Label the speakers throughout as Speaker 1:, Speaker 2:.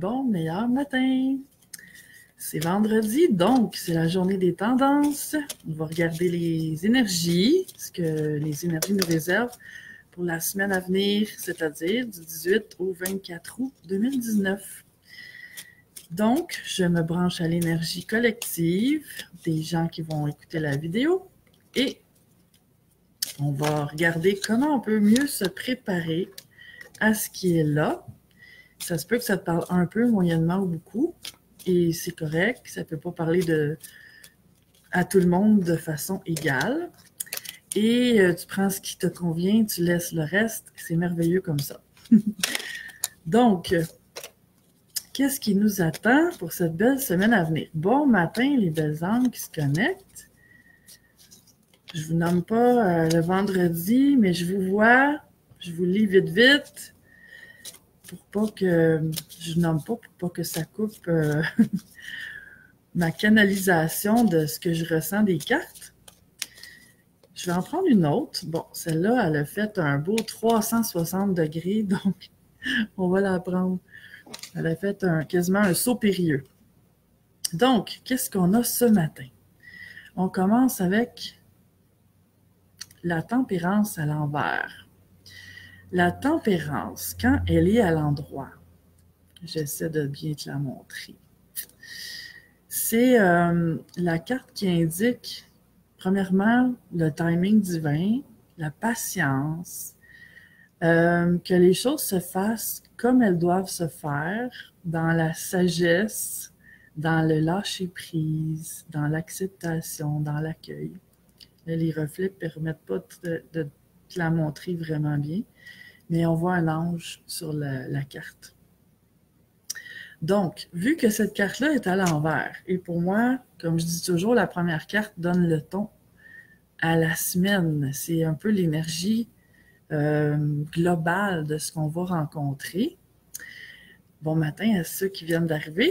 Speaker 1: Bon, meilleur matin. C'est vendredi, donc c'est la journée des tendances. On va regarder les énergies, ce que les énergies nous réservent pour la semaine à venir, c'est-à-dire du 18 au 24 août 2019. Donc, je me branche à l'énergie collective des gens qui vont écouter la vidéo et on va regarder comment on peut mieux se préparer à ce qui est là. Ça se peut que ça te parle un peu, moyennement ou beaucoup, et c'est correct. Ça ne peut pas parler à tout le monde de façon égale. Et tu prends ce qui te convient, tu laisses le reste. C'est merveilleux comme ça. Donc, qu'est-ce qui nous attend pour cette belle semaine à venir? Bon matin, les belles âmes qui se connectent. Je ne vous nomme pas le vendredi, mais je vous vois. Je vous lis vite, vite. Pour pas que je nomme pas, pour pas que ça coupe ma canalisation de ce que je ressens des cartes. Je vais en prendre une autre. Bon, celle-là, elle a fait un beau 360 degrés, donc on va la prendre. Elle a fait quasiment un saut périlleux. Donc, qu'est-ce qu'on a ce matin? On commence avec la tempérance à l'envers. La tempérance, quand elle est à l'endroit, j'essaie de bien te la montrer. C'est la carte qui indique, premièrement, le timing divin, la patience, que les choses se fassent comme elles doivent se faire, dans la sagesse, dans le lâcher-prise, dans l'acceptation, dans l'accueil. Les reflets ne permettent pas de te la montrer vraiment bien, mais on voit un ange sur la carte. Donc, vu que cette carte-là est à l'envers, et pour moi, comme je dis toujours, la première carte donne le ton à la semaine. C'est un peu l'énergie globale de ce qu'on va rencontrer. Bon matin à ceux qui viennent d'arriver.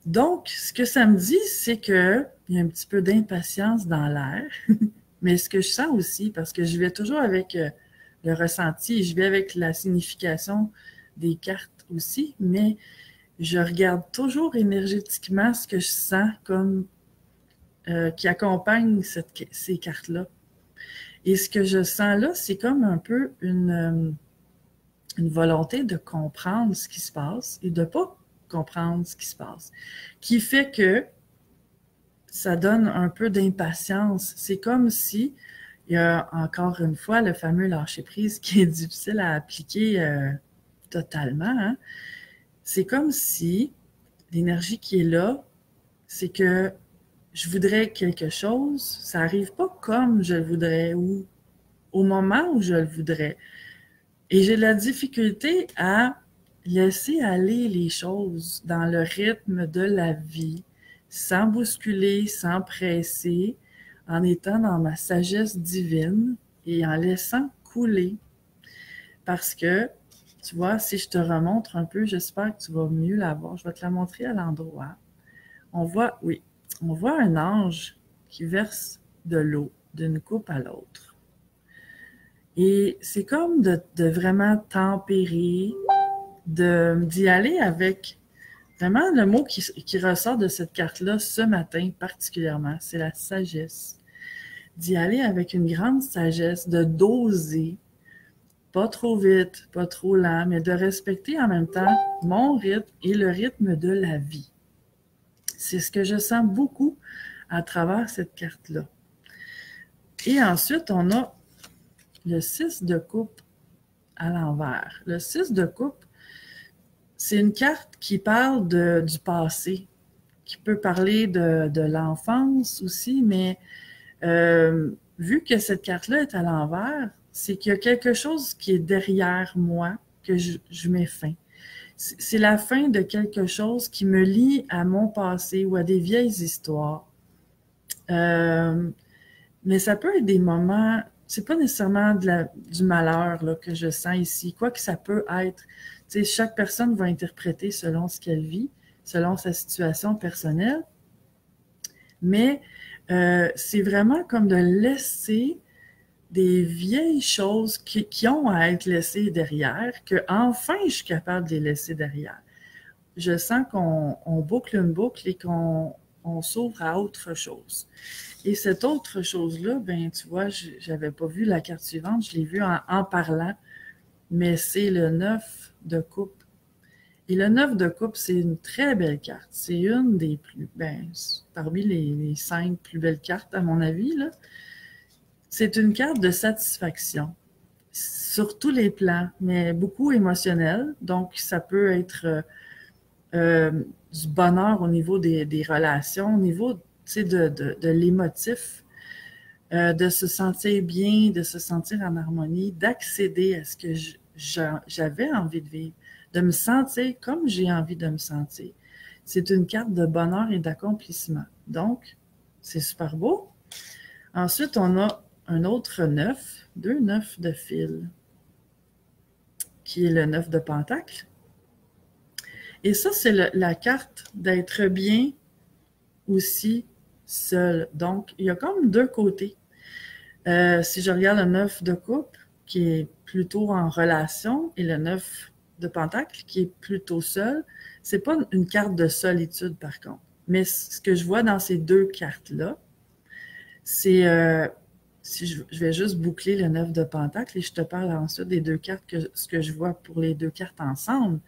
Speaker 1: Donc, ce que ça me dit, c'est qu'il y a un petit peu d'impatience dans l'air, mais ce que je sens aussi, parce que je vais toujours avec le ressenti, je vais avec la signification des cartes aussi, mais je regarde toujours énergétiquement ce que je sens comme qui accompagne ces cartes-là. Et ce que je sens là, c'est comme un peu une volonté de comprendre ce qui se passe et de ne pas comprendre ce qui se passe, qui fait que ça donne un peu d'impatience. C'est comme si, il y a encore une fois le fameux lâcher-prise qui est difficile à appliquer totalement, hein? C'est comme si l'énergie qui est là, c'est que je voudrais quelque chose, ça n'arrive pas comme je le voudrais ou au moment où je le voudrais. Et j'ai de la difficulté à laisser aller les choses dans le rythme de la vie, sans bousculer, sans presser, en étant dans ma sagesse divine et en laissant couler. Parce que, tu vois, si je te remontre un peu, j'espère que tu vas mieux la voir. Je vais te la montrer à l'endroit. On voit, oui, on voit un ange qui verse de l'eau d'une coupe à l'autre. Et c'est comme de vraiment tempérer, d'y aller avec vraiment le mot qui ressort de cette carte-là ce matin particulièrement, c'est la sagesse. D'y aller avec une grande sagesse, de doser, pas trop vite, pas trop lent, mais de respecter en même temps mon rythme et le rythme de la vie. C'est ce que je sens beaucoup à travers cette carte-là. Et ensuite, on a le 6 de coupe à l'envers. Le 6 de coupe, c'est une carte qui parle du passé, qui peut parler de l'enfance aussi, mais vu que cette carte-là est à l'envers, c'est qu'il y a quelque chose qui est derrière moi que je mets fin. C'est la fin de quelque chose qui me lie à mon passé ou à des vieilles histoires. Mais ça peut être des moments, c'est pas nécessairement du malheur là, que je sens ici, quoi que ça peut être. Tu sais, chaque personne va interpréter selon ce qu'elle vit, selon sa situation personnelle. Mais c'est vraiment comme de laisser des vieilles choses qui ont à être laissées derrière, que enfin je suis capable de les laisser derrière. Je sens qu'on boucle une boucle et qu'on s'ouvre à autre chose. Et cette autre chose-là, ben tu vois, j'avais pas vu la carte suivante, je l'ai vue en parlant, mais c'est le 9 de coupe. Et le 9 de coupe, c'est une très belle carte. C'est une des plus, parmi les 5 plus belles cartes, à mon avis, là. C'est une carte de satisfaction sur tous les plans, mais beaucoup émotionnel. Donc, ça peut être du bonheur au niveau des relations, au niveau de l'émotif, de se sentir bien, de se sentir en harmonie, d'accéder à ce que j'avais envie de vivre, de me sentir comme j'ai envie de me sentir. C'est une carte de bonheur et d'accomplissement. Donc, c'est super beau. Ensuite, on a un autre 9, 2 9 de fil, qui est le 9 de pentacle. Et ça, c'est la carte d'être bien aussi seul. Donc, il y a comme deux côtés. Si je regarde le 9 de coupe, qui est plutôt en relation, et le 9 de pentacle, qui est plutôt seul, c'est pas une carte de solitude, par contre. Mais ce que je vois dans ces deux cartes-là, c'est... si je vais juste boucler le 9 de pentacle et je te parle ensuite des deux cartes, ce que je vois pour les deux cartes ensemble.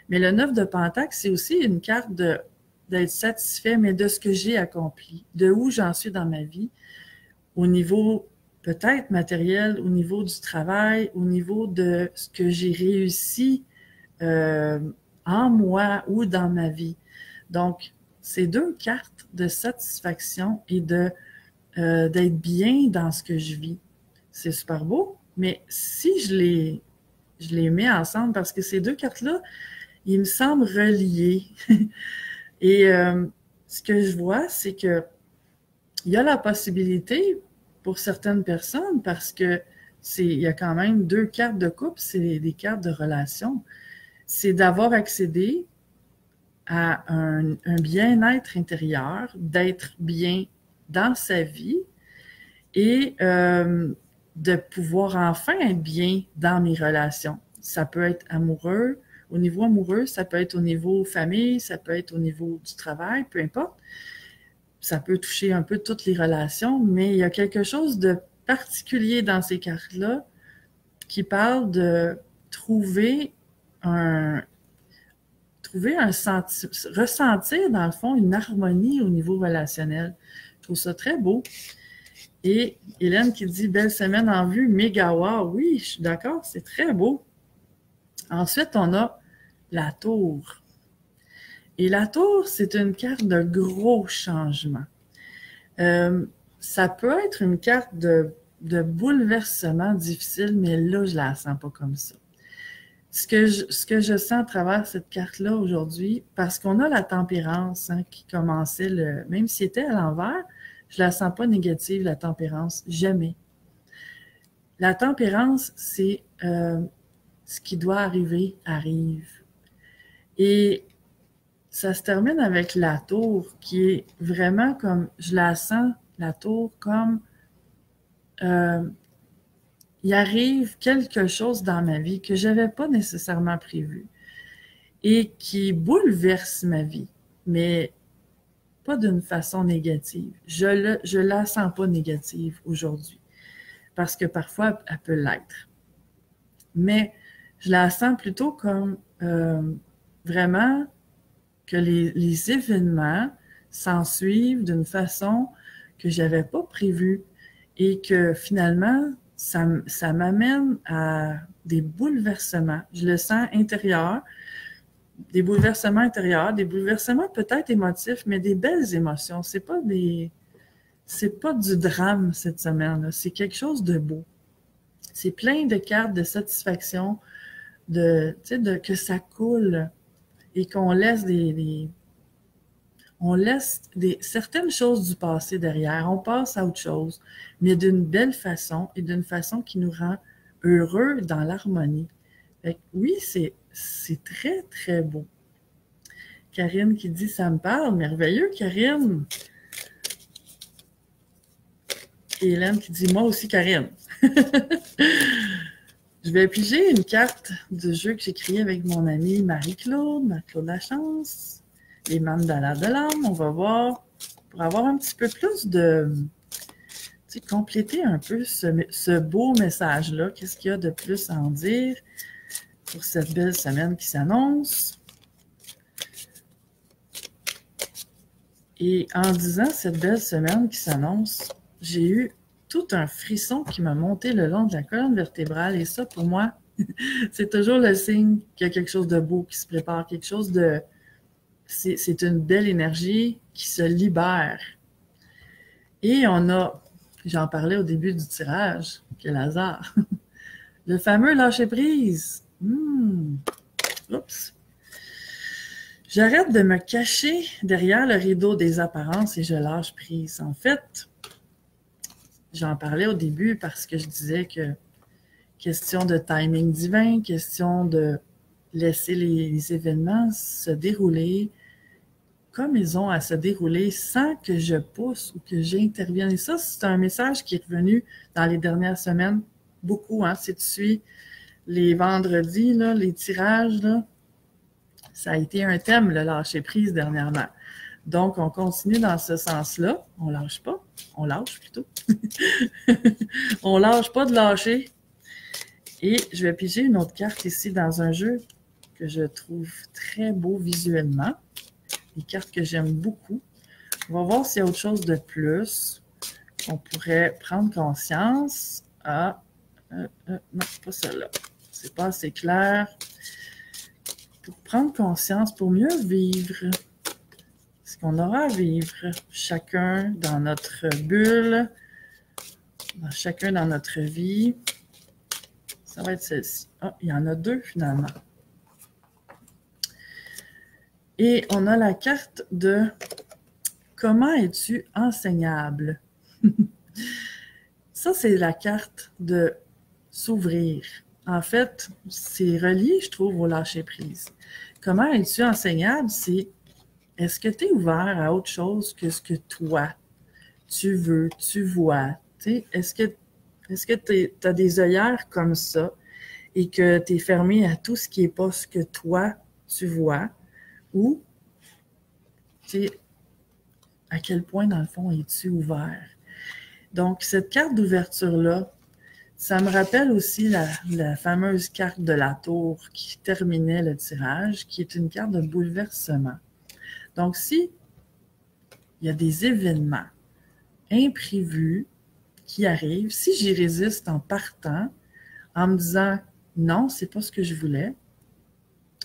Speaker 1: Mais le 9 de pentacle, c'est aussi une carte d'être satisfait, mais de ce que j'ai accompli, de où j'en suis dans ma vie, au niveau peut-être matériel, au niveau du travail, au niveau de ce que j'ai réussi en moi ou dans ma vie. Donc, c'est deux cartes de satisfaction et d'être bien dans ce que je vis. C'est super beau, mais si je les mets ensemble, parce que ces deux cartes-là, ils me semblent reliés. Et ce que je vois, c'est que il y a la possibilité pour certaines personnes, parce que il y a quand même deux cartes de couple, c'est des cartes de relation, c'est d'avoir accédé à un bien-être intérieur, d'être bien dans sa vie et de pouvoir enfin être bien dans mes relations. Ça peut être amoureux, au niveau amoureux, ça peut être au niveau famille, ça peut être au niveau du travail, peu importe. Ça peut toucher un peu toutes les relations, mais il y a quelque chose de particulier dans ces cartes-là qui parle de trouver un ressentir dans le fond une harmonie au niveau relationnel. Je trouve ça très beau. Et Hélène qui dit « Belle semaine en vue, méga wow ». Oui, je suis d'accord, c'est très beau. Ensuite, on a la tour. Et la tour, c'est une carte de gros changements. Ça peut être une carte de bouleversement difficile, mais là, je la sens pas comme ça. Ce que je sens à travers cette carte-là aujourd'hui, parce qu'on a la tempérance qui commençait, même si c'était à l'envers, je la sens pas négative, la tempérance, jamais. La tempérance, c'est ce qui doit arriver, arrive. Et ça se termine avec la tour, qui est vraiment comme, je la sens, la tour, comme il arrive quelque chose dans ma vie que j'avais pas nécessairement prévu et qui bouleverse ma vie, mais pas d'une façon négative. Je la sens pas négative aujourd'hui, parce que parfois, elle peut l'être. Mais je la sens plutôt comme vraiment que les événements s'ensuivent d'une façon que j'avais pas prévue et que finalement, ça m'amène à des bouleversements. Je le sens intérieur, des bouleversements intérieurs, des bouleversements peut-être émotifs, mais des belles émotions. C'est pas du drame cette semaine-là. C'est quelque chose de beau. C'est plein de cartes de satisfaction, que ça coule et qu'on laisse certaines choses du passé derrière. On passe à autre chose, mais d'une belle façon et d'une façon qui nous rend heureux dans l'harmonie. Oui, c'est très, très beau. Karine qui dit « Ça me parle, merveilleux, Karine! » Et Hélène qui dit « Moi aussi, Karine. » Je vais piger une carte du jeu que j'ai créé avec mon amie Marie-Claude Lachance. Les mandalas de l'âme, on va voir, pour avoir un petit peu plus de... Tu sais, compléter un peu ce beau message-là. Qu'est-ce qu'il y a de plus à en dire pour cette belle semaine qui s'annonce? Et en disant cette belle semaine qui s'annonce, j'ai eu tout un frisson qui m'a monté le long de la colonne vertébrale. Et ça, pour moi, c'est toujours le signe qu'il y a quelque chose de beau qui se prépare, quelque chose de... C'est une belle énergie qui se libère. Et on a, j'en parlais au début du tirage, quel hasard, le fameux lâcher-prise. Oups. J'arrête de me cacher derrière le rideau des apparences et je lâche prise. En fait, j'en parlais au début parce que je disais que question de timing divin, question de laisser les événements se dérouler comme ils ont à se dérouler sans que je pousse ou que j'intervienne. Et ça, c'est un message qui est revenu dans les dernières semaines beaucoup. Hein? Si tu suis les vendredis, là, les tirages, là, ça a été un thème, le lâcher-prise dernièrement. Donc, on continue dans ce sens-là. On lâche pas. On lâche plutôt. On lâche pas de lâcher. Et je vais piger une autre carte ici dans un jeu que je trouve très beau visuellement. Des cartes que j'aime beaucoup. On va voir s'il y a autre chose de plus qu'on pourrait prendre conscience. Ah, non, pas celle-là. C'est pas assez clair. Pour prendre conscience, pour mieux vivre ce qu'on aura à vivre, chacun dans notre bulle, chacun dans notre vie. Ça va être celle-ci. Ah, il y en a deux finalement. Et on a la carte de « Comment es-tu enseignable? » Ça, c'est la carte de s'ouvrir. En fait, c'est relié, je trouve, au lâcher-prise. Comment es-tu enseignable? C'est est-ce que tu es ouvert à autre chose que ce que toi, tu veux, tu vois? Est-ce que tu as des œillères comme ça et que tu es fermé à tout ce qui n'est pas ce que toi, tu vois? Ou, tu sais, à quel point, dans le fond, es-tu ouvert? Donc, cette carte d'ouverture-là, ça me rappelle aussi la fameuse carte de la tour qui terminait le tirage, qui est une carte de bouleversement. Donc, si il y a des événements imprévus qui arrivent, si j'y résiste en partant, en me disant « Non, c'est pas ce que je voulais,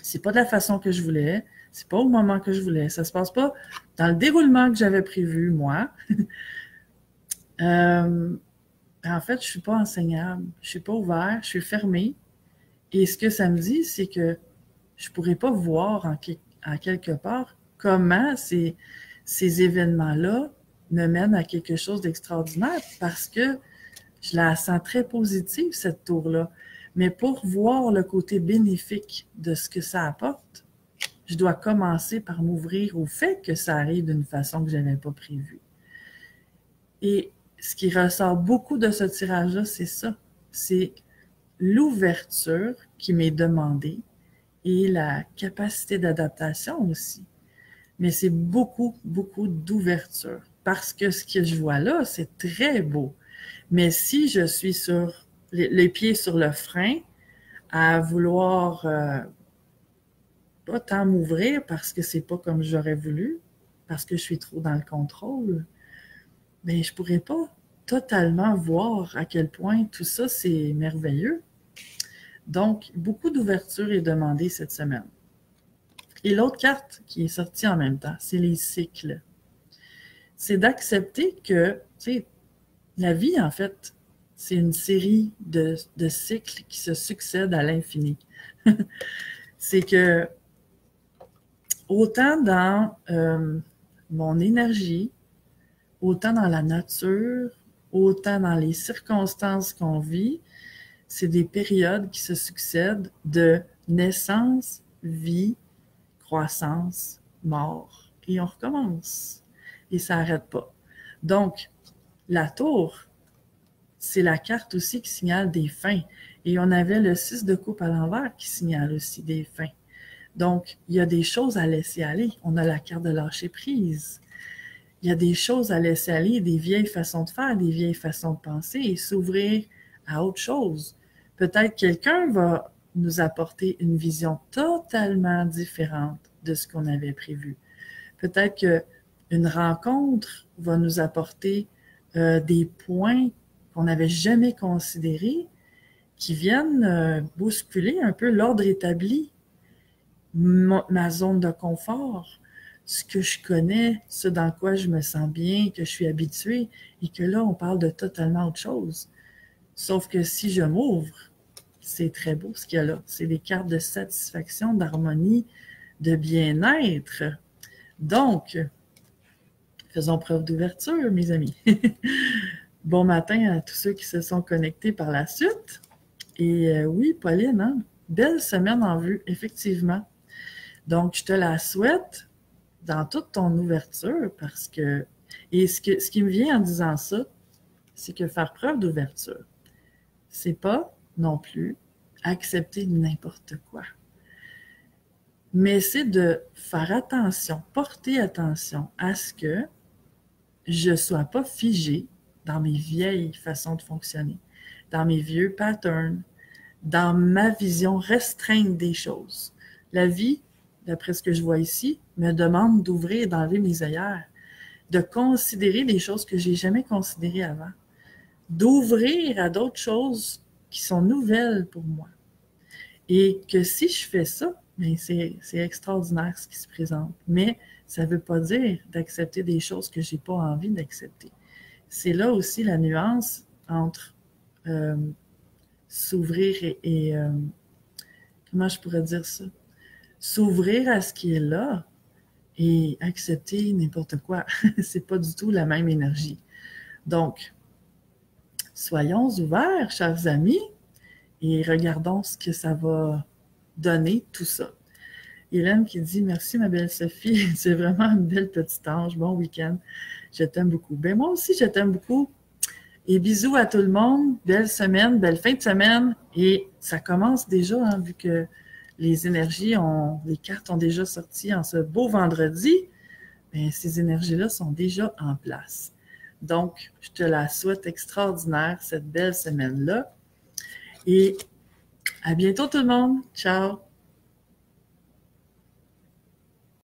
Speaker 1: c'est pas de la façon que je voulais, c'est pas au moment que je voulais, ça se passe pas dans le déroulement que j'avais prévu, moi. » En fait, je suis pas enseignable, je suis pas ouvert, je suis fermé. Et ce que ça me dit, c'est que je pourrais pas voir en quelque part comment ces événements-là me mènent à quelque chose d'extraordinaire parce que je la sens très positive, cette tour-là. Mais pour voir le côté bénéfique de ce que ça apporte, je dois commencer par m'ouvrir au fait que ça arrive d'une façon que je n'avais pas prévue. Et ce qui ressort beaucoup de ce tirage-là, c'est ça. C'est l'ouverture qui m'est demandée et la capacité d'adaptation aussi. Mais c'est beaucoup, beaucoup d'ouverture. Parce que ce que je vois là, c'est très beau. Mais si je suis sur les pieds sur le frein, à vouloir pas tant m'ouvrir parce que c'est pas comme j'aurais voulu, parce que je suis trop dans le contrôle, mais je pourrais pas totalement voir à quel point tout ça, c'est merveilleux. Donc, beaucoup d'ouverture est demandée cette semaine. Et l'autre carte qui est sortie en même temps, c'est les cycles. C'est d'accepter que, tu sais, la vie, en fait, c'est une série de cycles qui se succèdent à l'infini. C'est que, autant dans mon énergie, autant dans la nature, autant dans les circonstances qu'on vit, c'est des périodes qui se succèdent de naissance, vie, croissance, mort. Et on recommence. Et ça n'arrête pas. Donc, la tour, c'est la carte aussi qui signale des fins. Et on avait le 6 de coupe à l'envers qui signale aussi des fins. Donc, il y a des choses à laisser aller. On a la carte de lâcher prise. Il y a des choses à laisser aller, des vieilles façons de faire, des vieilles façons de penser et s'ouvrir à autre chose. Peut-être quelqu'un va nous apporter une vision totalement différente de ce qu'on avait prévu. Peut-être qu'une rencontre va nous apporter des points qu'on n'avait jamais considérés, qui viennent bousculer un peu l'ordre établi, ma zone de confort, ce que je connais, ce dans quoi je me sens bien, que je suis habituée, et que là, on parle de totalement autre chose. Sauf que si je m'ouvre, c'est très beau ce qu'il y a là. C'est des cartes de satisfaction, d'harmonie, de bien-être. Donc, faisons preuve d'ouverture, mes amis. Bon matin à tous ceux qui se sont connectés par la suite. Et oui, Pauline, hein? Belle semaine en vue, effectivement. Donc, je te la souhaite dans toute ton ouverture parce que... Et ce qui me vient en disant ça, c'est que faire preuve d'ouverture, c'est pas non plus accepter n'importe quoi. Mais c'est de faire attention, porter attention à ce que je ne sois pas figée dans mes vieilles façons de fonctionner, dans mes vieux patterns, dans ma vision restreinte des choses. La vie, d'après ce que je vois ici, me demande d'ouvrir et d'enlever mes œillères, de considérer des choses que je n'ai jamais considérées avant, d'ouvrir à d'autres choses qui sont nouvelles pour moi. Et que si je fais ça, bien, c'est extraordinaire ce qui se présente. Mais ça ne veut pas dire d'accepter des choses que je n'ai pas envie d'accepter. C'est là aussi la nuance entre s'ouvrir et comment je pourrais dire ça? S'ouvrir à ce qui est là et accepter n'importe quoi. C'est pas du tout la même énergie. Donc, soyons ouverts, chers amis, et regardons ce que ça va donner, tout ça. Hélène qui dit « Merci, ma belle Sophie. C'est vraiment une belle petite ange. Bon week-end. Je t'aime beaucoup. » Ben moi aussi, je t'aime beaucoup. Et bisous à tout le monde. Belle semaine, belle fin de semaine. Et ça commence déjà, hein, vu que les énergies, les cartes ont déjà sorti en ce beau vendredi. Bien, ces énergies-là sont déjà en place. Donc, je te la souhaite extraordinaire, cette belle semaine-là. Et à bientôt tout le monde. Ciao!